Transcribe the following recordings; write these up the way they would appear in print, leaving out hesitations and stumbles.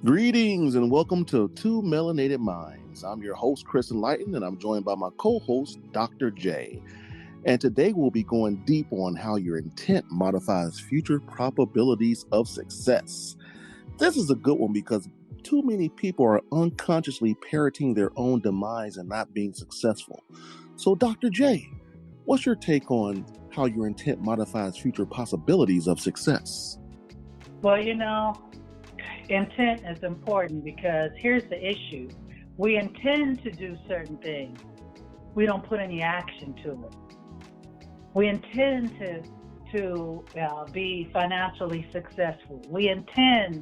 Greetings and welcome to Two Melanated Minds. I'm your host, Chris Enlightened, and I'm joined by my co-host, Dr. J. And today we'll be going deep on how your intent modifies future probabilities of success. This is a good one because too many people are unconsciously parroting their own demise and not being successful. So, Dr. J, what's your take on how your intent modifies future possibilities of success? Well, intent is important because here's the issue. We intend to do certain things. We don't put any action to it. We intend to be financially successful. We intend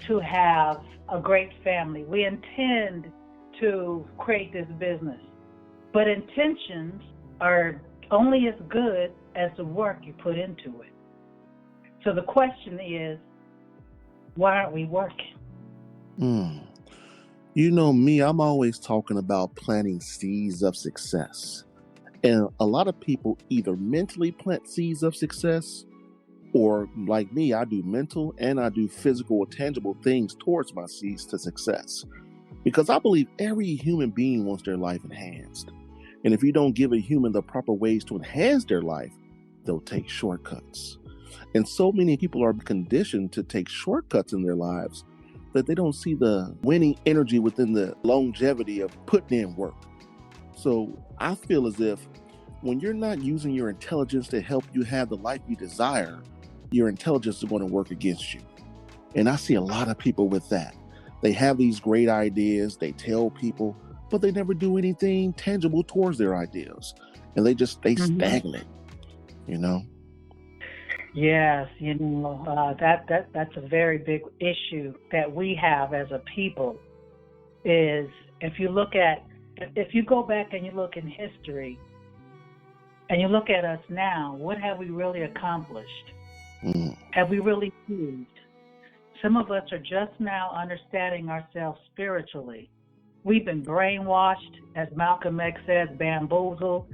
to have a great family. We intend to create this business. But intentions are only as good as the work you put into it. So the question is, why aren't we working? You know me, I'm always talking about planting seeds of success. And a lot of people either mentally plant seeds of success, or like me, I do mental and I do physical or tangible things towards my seeds to success. Because I believe every human being wants their life enhanced. And if you don't give a human the proper ways to enhance their life, they'll take shortcuts. And so many people are conditioned to take shortcuts in their lives that they don't see the winning energy within the longevity of putting in work. So I feel as if when you're not using your intelligence to help you have the life you desire, your intelligence is going to work against you. And I see a lot of people with that. They have these great ideas, they tell people, but they never do anything tangible towards their ideas. And they just stay stagnant, Yes, that's a very big issue that we have as a people. Is if you go back and you look in history, and you look at us now, what have we really accomplished? Have we really achieved? Some of us are just now understanding ourselves spiritually. We've been brainwashed, as Malcolm X says, bamboozled,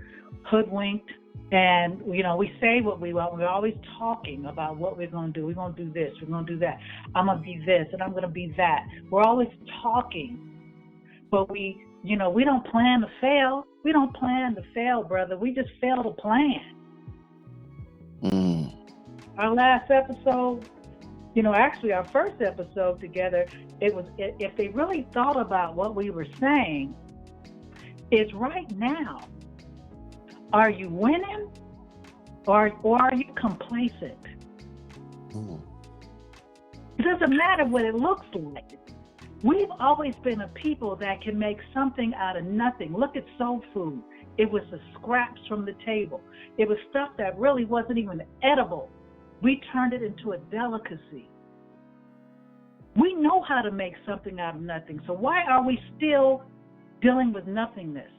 hoodwinked. And, we say what we want. We're always talking about what we're going to do. We're going to do this. We're going to do that. I'm going to be this and I'm going to be that. We're always talking. But we don't plan to fail. We don't plan to fail, brother. We just fail to plan. Our last episode, actually our first episode together, it was, if they really thought about what we were saying, it's right now. Are you winning or are you complacent? It doesn't matter what it looks like. We've always been a people that can make something out of nothing. Look at soul food. It was the scraps from the table. It was stuff that really wasn't even edible. We turned it into a delicacy. We know how to make something out of nothing. So why are we still dealing with nothingness?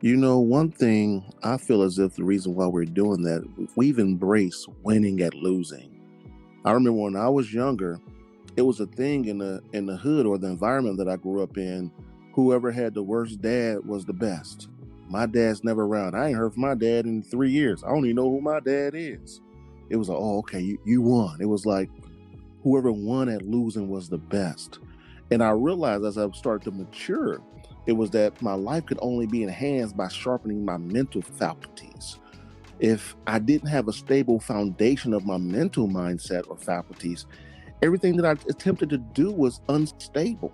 One thing I feel as if the reason why we're doing that, we've embraced winning at losing. I remember when I was younger, it was a thing in the hood or the environment that I grew up in. Whoever had the worst dad was the best. My dad's never around. I ain't heard from my dad in 3 years. I don't even know who my dad is. It was like, oh, okay, you won. It was like whoever won at losing was the best. And I realized as I started to mature, it was that my life could only be enhanced by sharpening my mental faculties. If I didn't have a stable foundation of my mental mindset or faculties, everything that I attempted to do was unstable.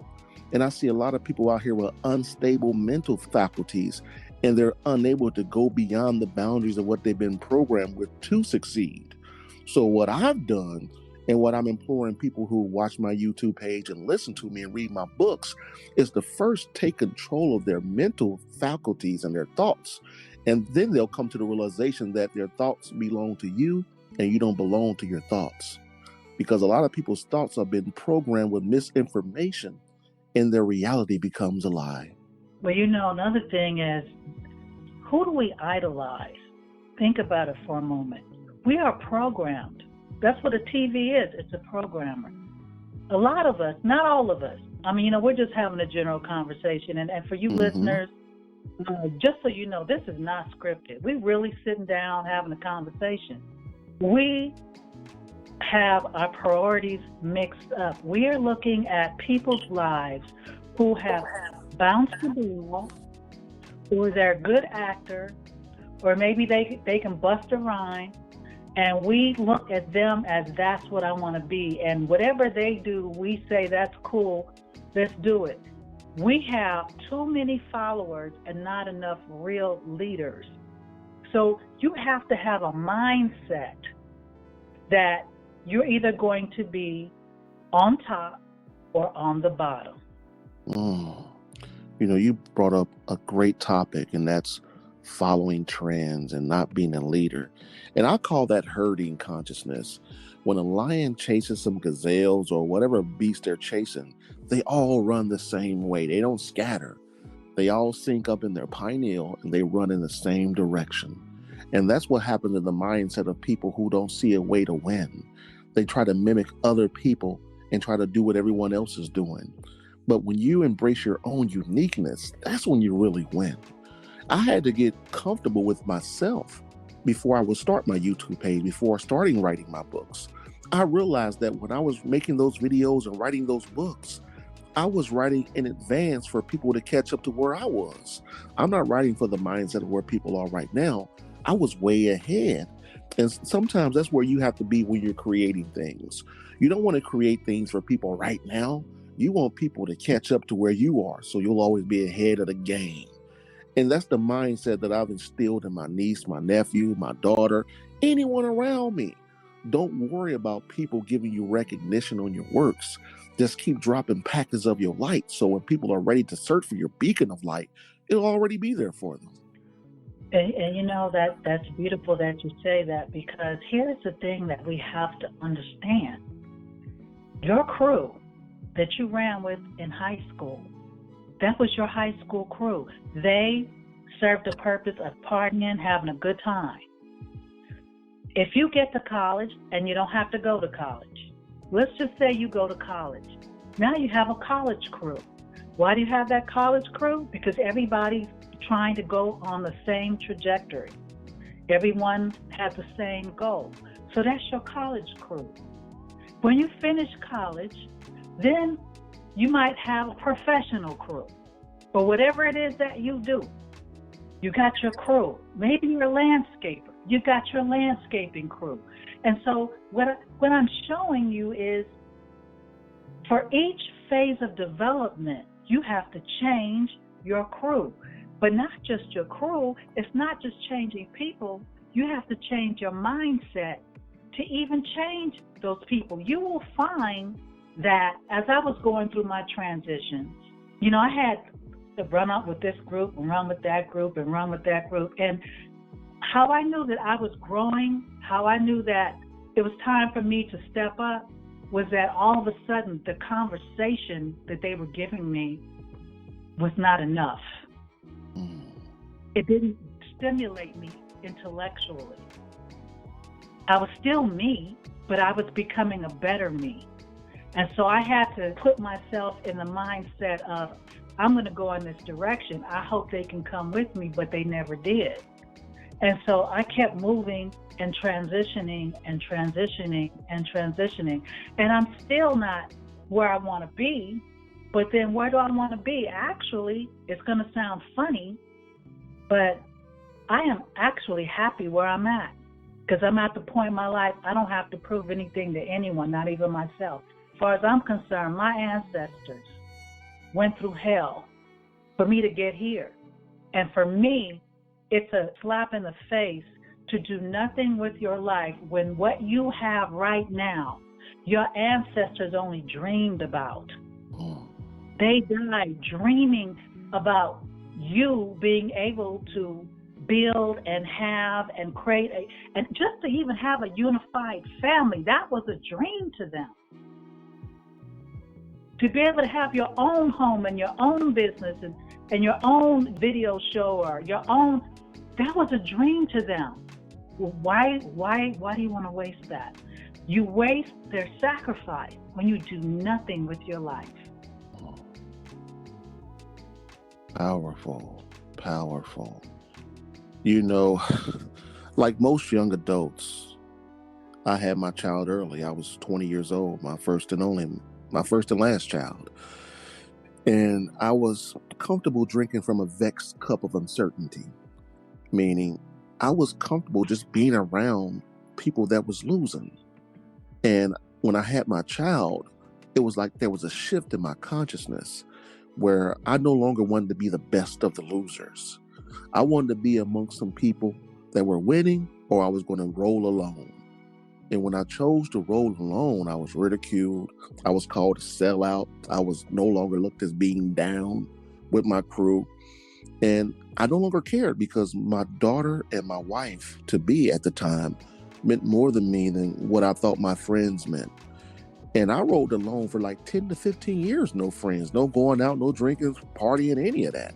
And I see a lot of people out here with unstable mental faculties, and they're unable to go beyond the boundaries of what they've been programmed with to succeed. So what I've done, and what I'm imploring people who watch my YouTube page and listen to me and read my books, is to first take control of their mental faculties and their thoughts. And then they'll come to the realization that their thoughts belong to you and you don't belong to your thoughts. Because a lot of people's thoughts have been programmed with misinformation and their reality becomes a lie. Well, another thing is, who do we idolize? Think about it for a moment. We are programmed. That's what a TV is. It's a programmer. A lot of us, not all of us. We're just having a general conversation. And for you listeners, just so you know, this is not scripted. We're really sitting down having a conversation. We have our priorities mixed up. We are looking at people's lives who have bounced the ball, or they're a good actor, or maybe they can bust a rhyme, and we look at them as that's what I want to be. And whatever they do, we say that's cool, let's do it. We have too many followers and not enough real leaders. So you have to have a mindset that you're either going to be on top or on the bottom. You know, you brought up a great topic, and that's following trends and not being a leader. And I call that herding consciousness. When a lion chases some gazelles or whatever beast they're chasing, they all run the same way. They don't scatter. They all sync up in their pineal and they run in the same direction. And that's what happens in the mindset of people who don't see a way to win. They try to mimic other people and try to do what everyone else is doing. But when you embrace your own uniqueness, that's when you really win. I had to get comfortable with myself before I would start my YouTube page, before starting writing my books. I realized that when I was making those videos and writing those books, I was writing in advance for people to catch up to where I was. I'm not writing for the mindset of where people are right now. I was way ahead. And sometimes that's where you have to be when you're creating things. You don't want to create things for people right now. You want people to catch up to where you are, so you'll always be ahead of the game. And that's the mindset that I've instilled in my niece, my nephew, my daughter, anyone around me. Don't worry about people giving you recognition on your works. Just keep dropping packets of your light, so when people are ready to search for your beacon of light, it'll already be there for them. And you know, that's beautiful that you say that, because here's the thing that we have to understand. Your crew that you ran with in high school, that was your high school crew. They served the purpose of partying, having a good time. If you get to college and you don't have to go to college, let's just say you go to college. Now you have a college crew. Why do you have that college crew? Because everybody's trying to go on the same trajectory. Everyone has the same goal. So that's your college crew. When you finish college, then you might have a professional crew, or whatever it is that you do. You got your crew. Maybe you're a landscaper. You got your landscaping crew. And so what I'm showing you is, for each phase of development, you have to change your crew. But not just your crew. It's not just changing people. You have to change your mindset to even change those people. You will find that as I was going through my transitions, you know, I had to run up with this group and run with that group and run with that group. And how I knew that I was growing, how I knew that it was time for me to step up, was that all of a sudden the conversation that they were giving me was not enough. It didn't stimulate me intellectually. I was still me, but I was becoming a better me. And so I had to put myself in the mindset of, I'm going to go in this direction. I hope they can come with me, but they never did. And so I kept moving and transitioning and transitioning and transitioning. And I'm still not where I want to be, but then where do I want to be? Actually, it's going to sound funny, but I am actually happy where I'm at, because I'm at the point in my life I don't have to prove anything to anyone, not even myself. As far as I'm concerned, my ancestors went through hell for me to get here. And for me, it's a slap in the face to do nothing with your life when what you have right now, your ancestors only dreamed about. They died dreaming about you being able to build and have and create and just to even have a unified family. That was a dream to them. To be able to have your own home and your own business and your own video show or your own, that was a dream to them. Why do you want to waste that? You waste their sacrifice when you do nothing with your life. Powerful, powerful. You know, like most young adults, I had my child early. I was 20 years old, my first and last child. And I was comfortable drinking from a vexed cup of uncertainty, meaning I was comfortable just being around people that was losing. And when I had my child, it was like there was a shift in my consciousness where I no longer wanted to be the best of the losers. I wanted to be amongst some people that were winning, or I was going to roll alone. And when I chose to roll alone, I was ridiculed. I was called a sellout. I was no longer looked as being down with my crew. And I no longer cared because my daughter and my wife to be at the time meant more to me than what I thought my friends meant. And I rolled alone for like 10 to 15 years, no friends, no going out, no drinking, partying, any of that.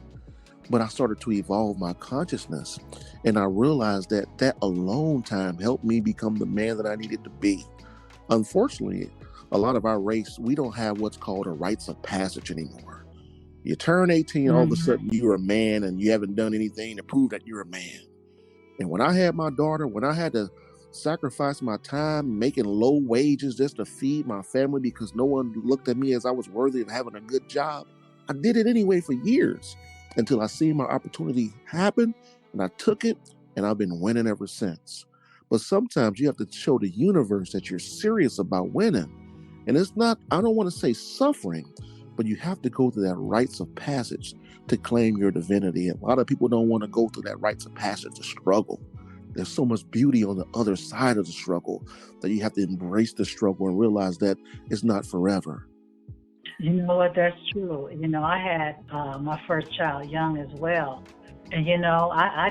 But I started to evolve my consciousness, and I realized that that alone time helped me become the man that I needed to be. Unfortunately, a lot of our race, we don't have what's called a rites of passage anymore. You turn 18, all of a sudden you're a man and you haven't done anything to prove that you're a man. And when I had my daughter, when I had to sacrifice my time making low wages just to feed my family because no one looked at me as I was worthy of having a good job, I did it anyway for years until I seen my opportunity happen and I took it, and I've been winning ever since. But sometimes you have to show the universe that you're serious about winning. And it's not, I don't want to say suffering, but you have to go through that rites of passage to claim your divinity. And a lot of people don't want to go through that rites of passage to struggle. There's so much beauty on the other side of the struggle that you have to embrace the struggle and realize that it's not forever. You know what? That's true. I had my first child young as well. And, I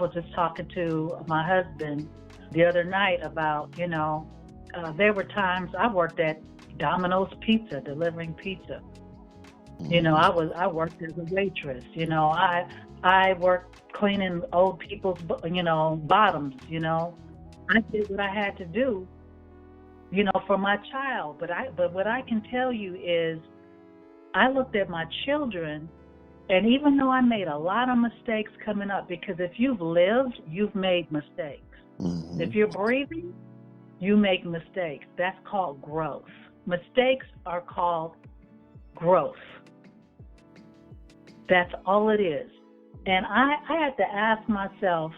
was just talking to my husband the other night about, there were times I worked at Domino's Pizza, delivering pizza. I worked as a waitress. I worked cleaning old people's, bottoms. I did what I had to do, for my child. But what I can tell you is, I looked at my children, and even though I made a lot of mistakes coming up, because if you've lived, you've made mistakes. Mm-hmm. If you're breathing, you make mistakes. That's called growth. Mistakes are called growth. That's all it is. And I had to ask myself,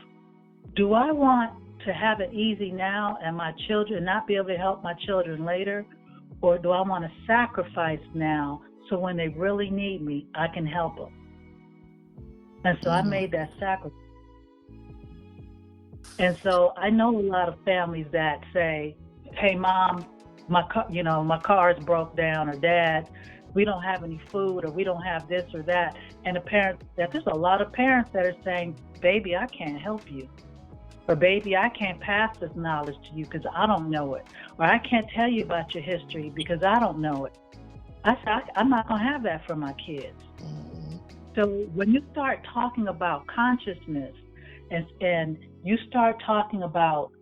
do I want to have it easy now and my children not be able to help my children later? Or do I want to sacrifice now so when they really need me, I can help them? And so I made that sacrifice. And so I know a lot of families that say, hey, Mom, my car is broke down, or Dad, we don't have any food, or we don't have this or that. And there's a lot of parents that are saying, baby, I can't help you. Or baby, I can't pass this knowledge to you because I don't know it. Or I can't tell you about your history because I don't know it. I said, I'm not going to have that for my kids. So when you start talking about consciousness and you start talking about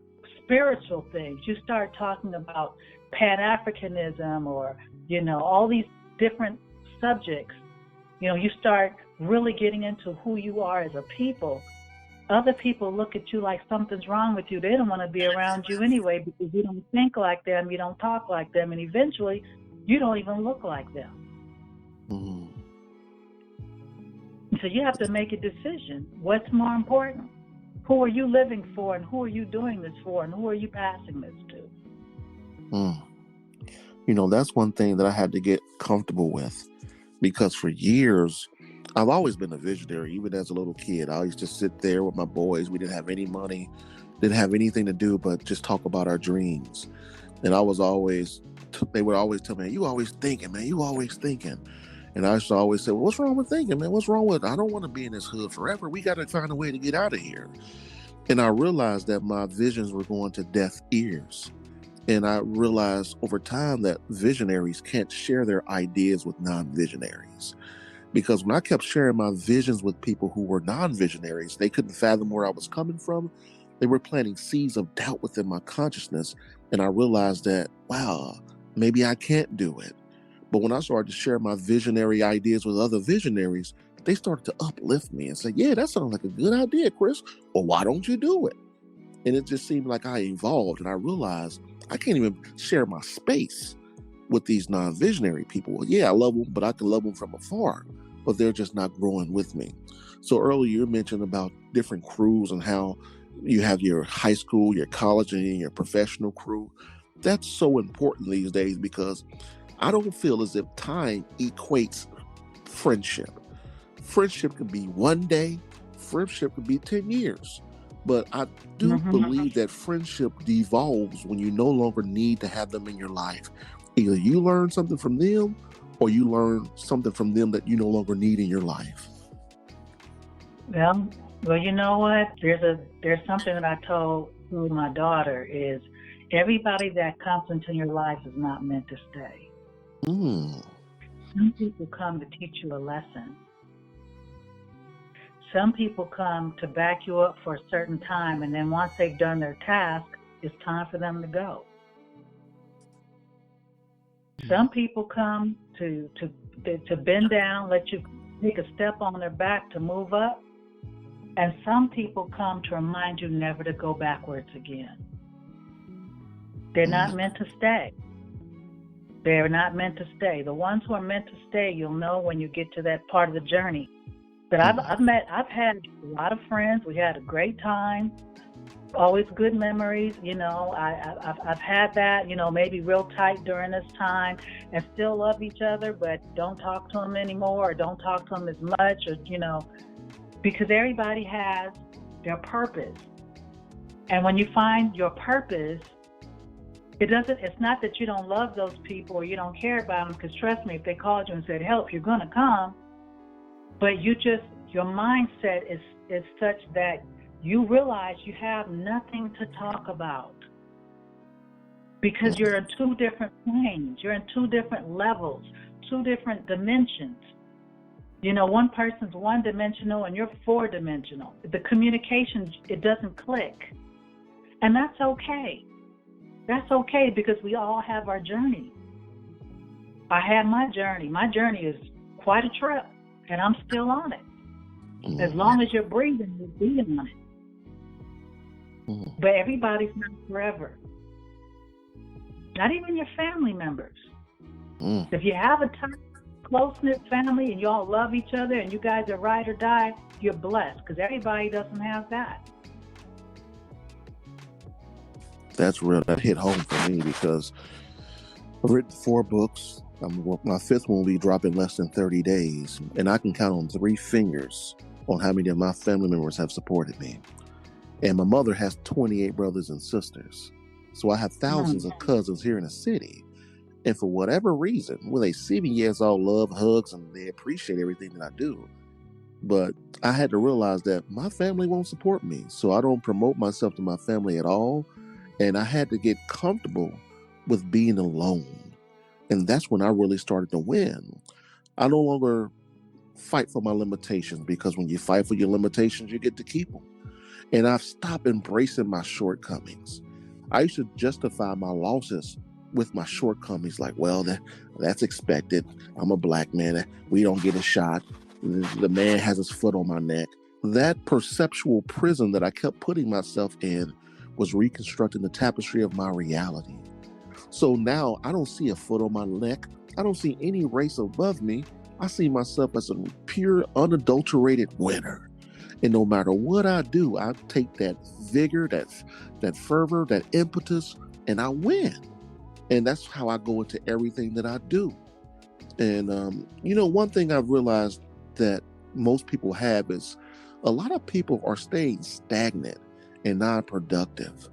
spiritual things, you start talking about Pan-Africanism or, all these different subjects, you start really getting into who you are as a people. Other people look at you like something's wrong with you. They don't want to be around you anyway because you don't think like them, you don't talk like them, and eventually you don't even look like them. Mm-hmm. So you have to make a decision. What's more important? Who are you living for, and who are you doing this for, and who are you passing this to? That's one thing that I had to get comfortable with, because for years, I've always been a visionary. Even as a little kid, I used to sit there with my boys. We didn't have any money, didn't have anything to do but just talk about our dreams. And they would always tell me, you always thinking, man, you always thinking. And I used to always say, well, what's wrong with thinking, man? What's wrong with it? I don't want to be in this hood forever. We got to find a way to get out of here. And I realized that my visions were going to deaf ears. And I realized over time that visionaries can't share their ideas with non-visionaries. Because when I kept sharing my visions with people who were non-visionaries, they couldn't fathom where I was coming from. They were planting seeds of doubt within my consciousness. And I realized that, wow, maybe I can't do it. But when I started to share my visionary ideas with other visionaries, they started to uplift me and say, yeah, that sounds like a good idea, Chris. Well, why don't you do it? And it just seemed like I evolved, and I realized I can't even share my space with these non-visionary people. Well, yeah, I love them, but I can love them from afar, but they're just not growing with me. So earlier you mentioned about different crews and how you have your high school, your college, and your professional crew. That's so important these days because I don't feel as if time equates friendship. Friendship could be one day, friendship could be 10 years. But I do believe that friendship devolves when you no longer need to have them in your life. Either you learn something from them or you learn something from them that you no longer need in your life. Well, you know what? There's something that I told my daughter is everybody that comes into your life is not meant to stay. Some people come to teach you a lesson. Some people come to back you up for a certain time, and then once they've done their task, it's time for them to go. Some people come to bend down, let you take a step on their back to move up, and some people come to remind you never to go backwards again. They're not meant to stay. They're not meant to stay. The ones who are meant to stay, you'll know when you get to that part of the journey. But I've had a lot of friends. We had a great time. Always good memories. You know, I've had that. You know, maybe real tight during this time, and still love each other, but don't talk to them anymore, or don't talk to them as much, or because everybody has their purpose. And when you find your purpose, it's not that you don't love those people or you don't care about them, because trust me, if they called you and said help, you're going to come. But your mindset is such that you realize you have nothing to talk about because you're in two different planes, you're in two different levels, two different dimensions. One person's one-dimensional and you're four-dimensional. The communication, it doesn't click. And that's okay. That's okay because we all have our journey. I had my journey. My journey is quite a trip, and I'm still on it. As long as you're breathing, you're being on it. But everybody's not forever. Not even your family members. If you have a tight, close-knit family and you all love each other and you guys are ride or die, you're blessed because everybody doesn't have that. That's real. That hit home for me because I've written 4 books. My 5th one will be dropping less than 30 days. And I can count on 3 fingers on how many of my family members have supported me. And my mother has 28 brothers and sisters. So I have thousands of cousins here in the city. And for whatever reason, when they see me, yes, all love, hugs, and they appreciate everything that I do. But I had to realize that my family won't support me. So I don't promote myself to my family at all. And I had to get comfortable with being alone. And that's when I really started to win. I no longer fight for my limitations because when you fight for your limitations, you get to keep them. And I've stopped embracing my shortcomings. I used to justify my losses with my shortcomings like, well, that's expected. I'm a black man. We don't get a shot. The man has his foot on my neck. That perceptual prison that I kept putting myself in was reconstructing the tapestry of my reality. So now I don't see a foot on my neck. I don't see any race above me. I see myself as a pure, unadulterated winner. And no matter what I do, I take that vigor, that fervor, that impetus, and I win. And that's how I go into everything that I do. And, one thing I've realized that most people have is a lot of people are staying stagnant and non-productive.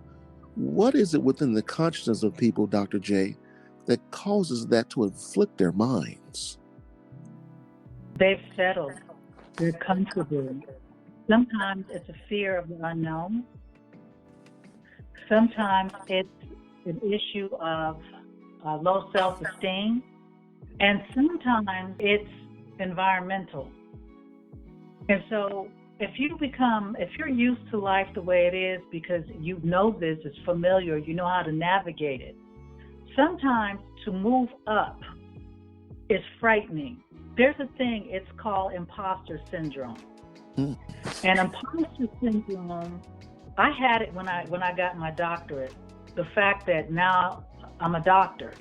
What is it within the consciousness of people, Dr. J, that causes that to inflict their minds? They've settled. They're comfortable. Sometimes it's a fear of the unknown. Sometimes it's an issue of low self-esteem. And sometimes it's environmental. And so if you're used to life the way it is because you know this is familiar, you know how to navigate it, sometimes to move up is frightening. There's a thing, it's called imposter syndrome. And imposter syndrome I had it when I got my doctorate. The fact that now I'm a doctor,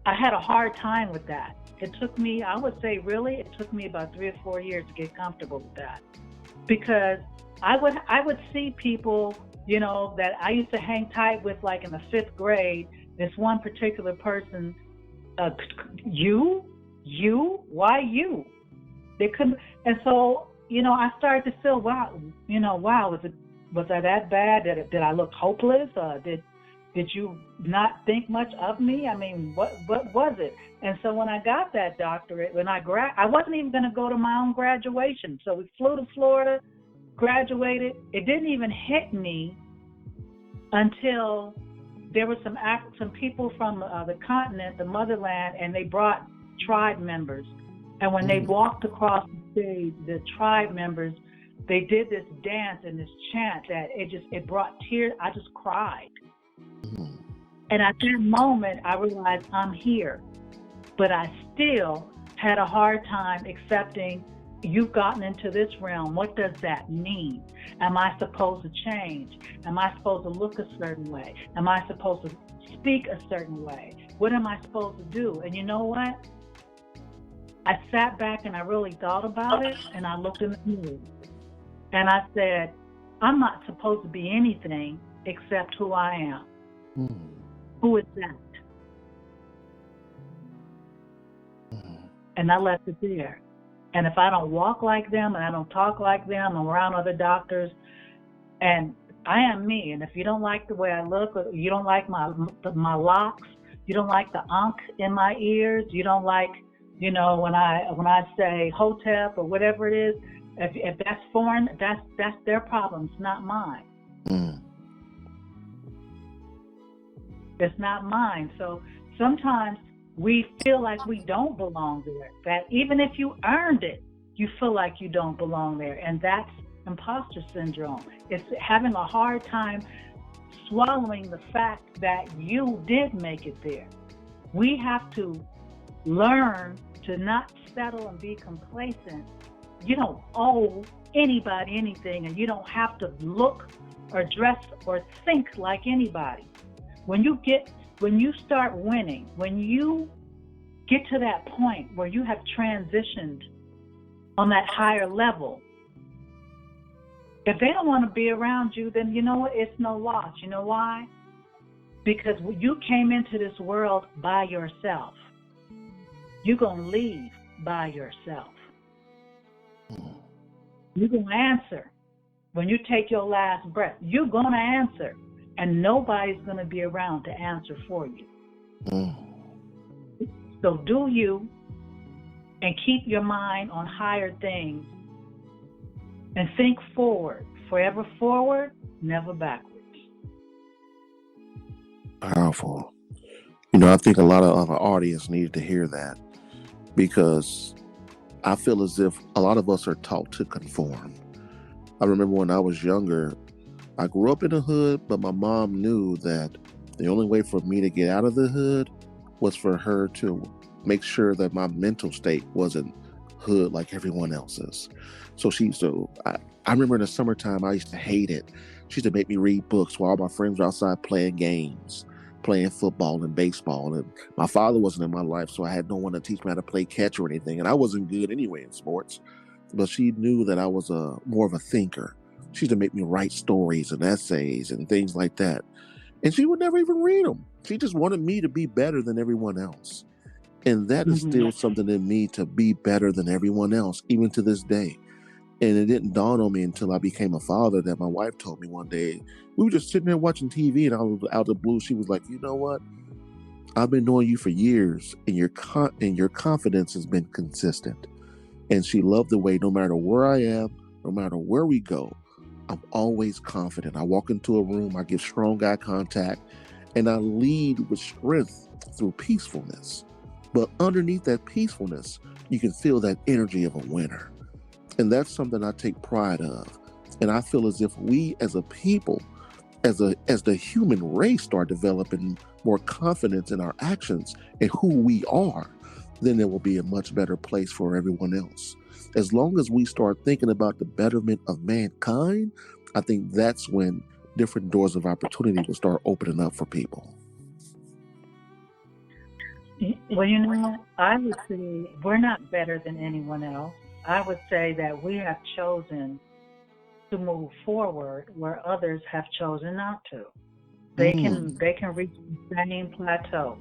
I had a hard time with that. It took me, I would say, really, it took me about 3 or 4 years to get comfortable with that, because I would see people, you know, that I used to hang tight with, like in the 5th grade. This one particular person, you, why you? They couldn't, and so, you know, I started to feel, wow, you know, wow, was I that bad? Did I look hopeless? Did you not think much of me? I mean, what was it? And so when I got that doctorate, I wasn't even going to go to my own graduation. So we flew to Florida, graduated. It didn't even hit me until there were some people from the continent, the motherland, and they brought tribe members. And when they walked across the stage, the tribe members, they did this dance and this chant that it brought tears. I just cried. And at that moment, I realized I'm here. But I still had a hard time accepting, you've gotten into this realm. What does that mean? Am I supposed to change? Am I supposed to look a certain way? Am I supposed to speak a certain way? What am I supposed to do? And you know what? I sat back and I really thought about it, and I looked in the mirror. And I said, I'm not supposed to be anything except who I am. Who is that? And I left it there. And if I don't walk like them and I don't talk like them, I'm around other doctors, and I am me. And if you don't like the way I look, or you don't like my locks, you don't like the unk in my ears, you don't like, you know, when I say hotep or whatever it is, if that's foreign, that's their problem. It's not mine. It's not mine. So sometimes we feel like we don't belong there. That even if you earned it, you feel like you don't belong there. And that's imposter syndrome. It's having a hard time swallowing the fact that you did make it there. We have to learn to not settle and be complacent. You don't owe anybody anything, and you don't have to look or dress or think like anybody. When you start winning, when you get to that point where you have transitioned on that higher level, if they don't want to be around you, then you know what? It's no loss. You know why? Because you came into this world by yourself. You're going to leave by yourself. You're going to answer. When you take your last breath, you're going to answer. And nobody's going to be around to answer for you. So do you, and keep your mind on higher things, and think forward. Forever forward, never backwards. Powerful. You know, I think a lot of our audience needed to hear that, because I feel as if a lot of us are taught to conform. I remember when I was younger, I grew up in the hood, but my mom knew that the only way for me to get out of the hood was for her to make sure that my mental state wasn't hood like everyone else's. So I remember in the summertime, I used to hate it. She used to make me read books while all my friends were outside playing games, playing football and baseball. And my father wasn't in my life, so I had no one to teach me how to play catch or anything. And I wasn't good anyway in sports, but she knew that I was more of a thinker. She used to make me write stories and essays and things like that. And she would never even read them. She just wanted me to be better than everyone else. And that is still something in me, to be better than everyone else, even to this day. And it didn't dawn on me until I became a father that my wife told me one day. We were just sitting there watching TV, and out of the blue, she was like, you know what? I've been knowing you for years, and your confidence has been consistent. And she loved the way, no matter where I am, no matter where we go, I'm always confident. I walk into a room, I give strong eye contact, and I lead with strength through peacefulness. But underneath that peacefulness, you can feel that energy of a winner. And that's something I take pride of. And I feel as if we as a people, as the human race, start developing more confidence in our actions and who we are, then there will be a much better place for everyone else. As long as we start thinking about the betterment of mankind, I think that's when different doors of opportunity will start opening up for people? Well, you know, I would say we're not better than anyone else. I would say that we have chosen to move forward where others have chosen not to. They can reach the same plateau.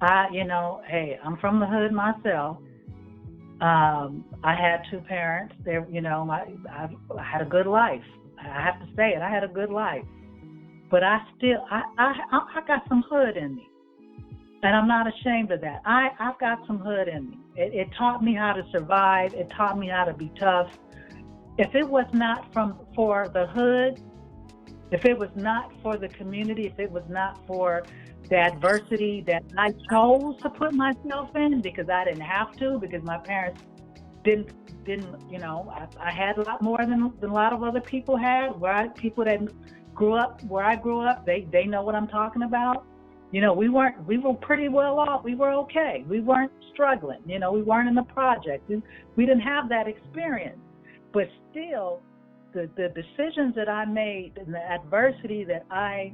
Hey, I'm from the hood myself. I had two parents. I had a good life. I have to say it. I had a good life, but I got some hood in me, and I'm not ashamed of that. I've got some hood in me. It taught me how to survive. It taught me how to be tough. If it was not for the hood, if it was not for the community, if it was not for the adversity that I chose to put myself in, because I didn't have to, because my parents didn't I had a lot more than a lot of other people had. People that grew up where I grew up, they know what I'm talking about. We were pretty well off. We were okay. We weren't struggling. We weren't in the project. We didn't have that experience. But still, the decisions that I made and the adversity that I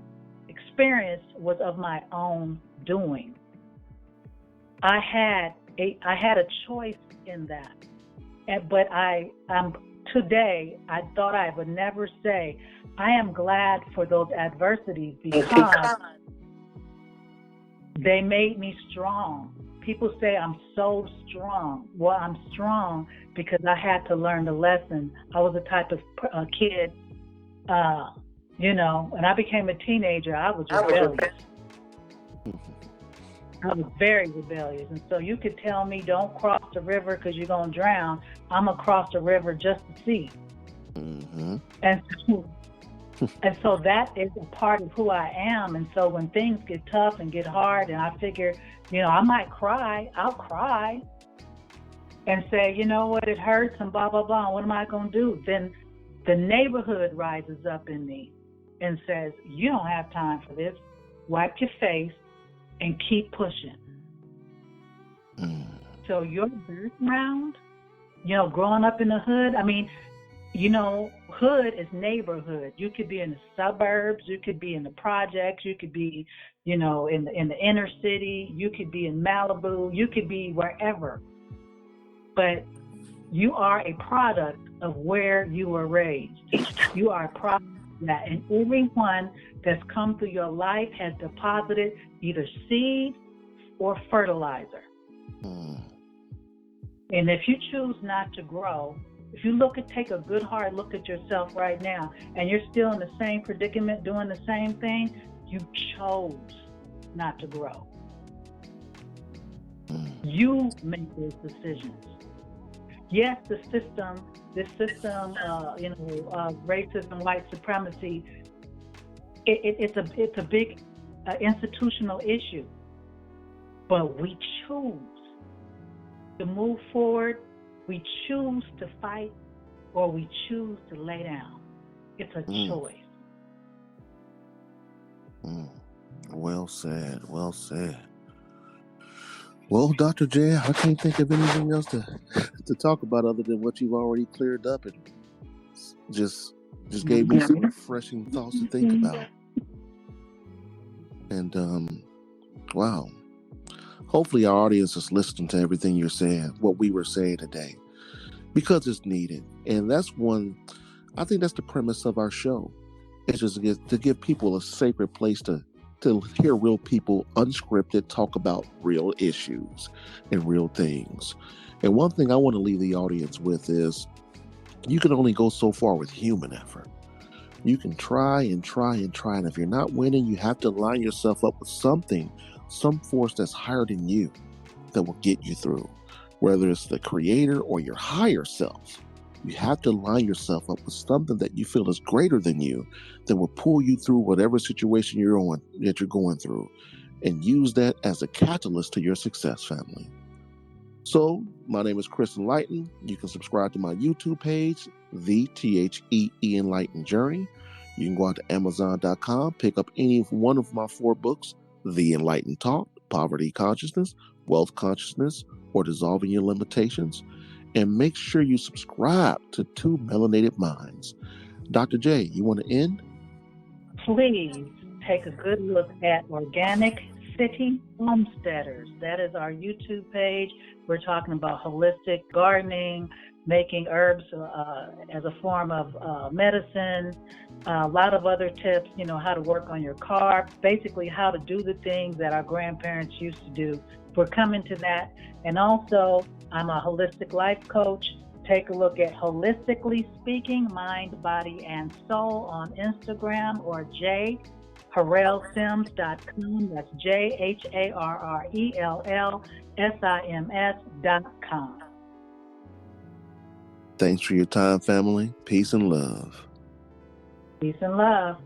experienced was of my own doing. I had a choice in that. But today, I thought I would never say, I am glad for those adversities because they made me strong. People say I'm so strong. Well, I'm strong because I had to learn the lesson. I was the type of kid, when I became a teenager, I was rebellious. I was very rebellious. And so you could tell me, don't cross the river because you're going to drown. I'm going to cross the river just to see. Mm-hmm. And so that is a part of who I am. And so when things get tough and get hard, and I figure, I might cry, I'll cry and say, you know what, it hurts and blah, blah, blah. What am I going to do? Then the neighborhood rises up in me and says, you don't have time for this. Wipe your face and keep pushing. So your background, growing up in the hood, hood is neighborhood. You could be in the suburbs, you could be in the projects, you could be, in the inner city, you could be in Malibu, you could be wherever. But you are a product of where you were raised. You are a product of that. And everyone that's come through your life has deposited either seed or fertilizer. And if you choose not to grow, if you take a good hard look at yourself right now, and you're still in the same predicament, doing the same thing, you chose not to grow. You make those decisions. Yes, this system, racism, white supremacy, it's a big institutional issue. But we choose to move forward. We choose to fight, or we choose to lay down. It's a choice. Well said. Well said. Well, Dr. J, I can't think of anything else to talk about other than what you've already cleared up, and just gave me some refreshing thoughts to think about. And wow. Hopefully our audience is listening to everything you're saying, what we were saying today, because it's needed. And I think that's the premise of our show. It's just to give people a sacred place to hear real people, unscripted, talk about real issues and real things. And one thing I want to leave the audience with is, you can only go so far with human effort. You can try and try and try, and if you're not winning, you have to line yourself up with something, some force that's higher than you that will get you through, whether it's the creator or your higher self. You have to line yourself up with something that you feel is greater than you, that will pull you through whatever situation you're going through, and use that as a catalyst to your success, family. So, my name is Chris Enlightened. You can subscribe to my YouTube page, The THEE Enlightened Journey. You can go out to Amazon.com, pick up any one of my 4 books, The Enlightened Talk, Poverty Consciousness, Wealth Consciousness, or Dissolving Your Limitations. And make sure you subscribe to 2 Melanated Minds. Dr. J, you want to end? please take a good look at Organic City Homesteaders. That is our YouTube page. We're talking about holistic gardening, making herbs as a form of medicine, a lot of other tips, how to work on your car, basically how to do the things that our grandparents used to do. We're coming to that. And also, I'm a holistic life coach. Take a look at Holistically Speaking, Mind, Body, and Soul on Instagram, or jharrellsims.com. That's JHARRELLSIMS.com. Thanks for your time, family. Peace and love. Peace and love.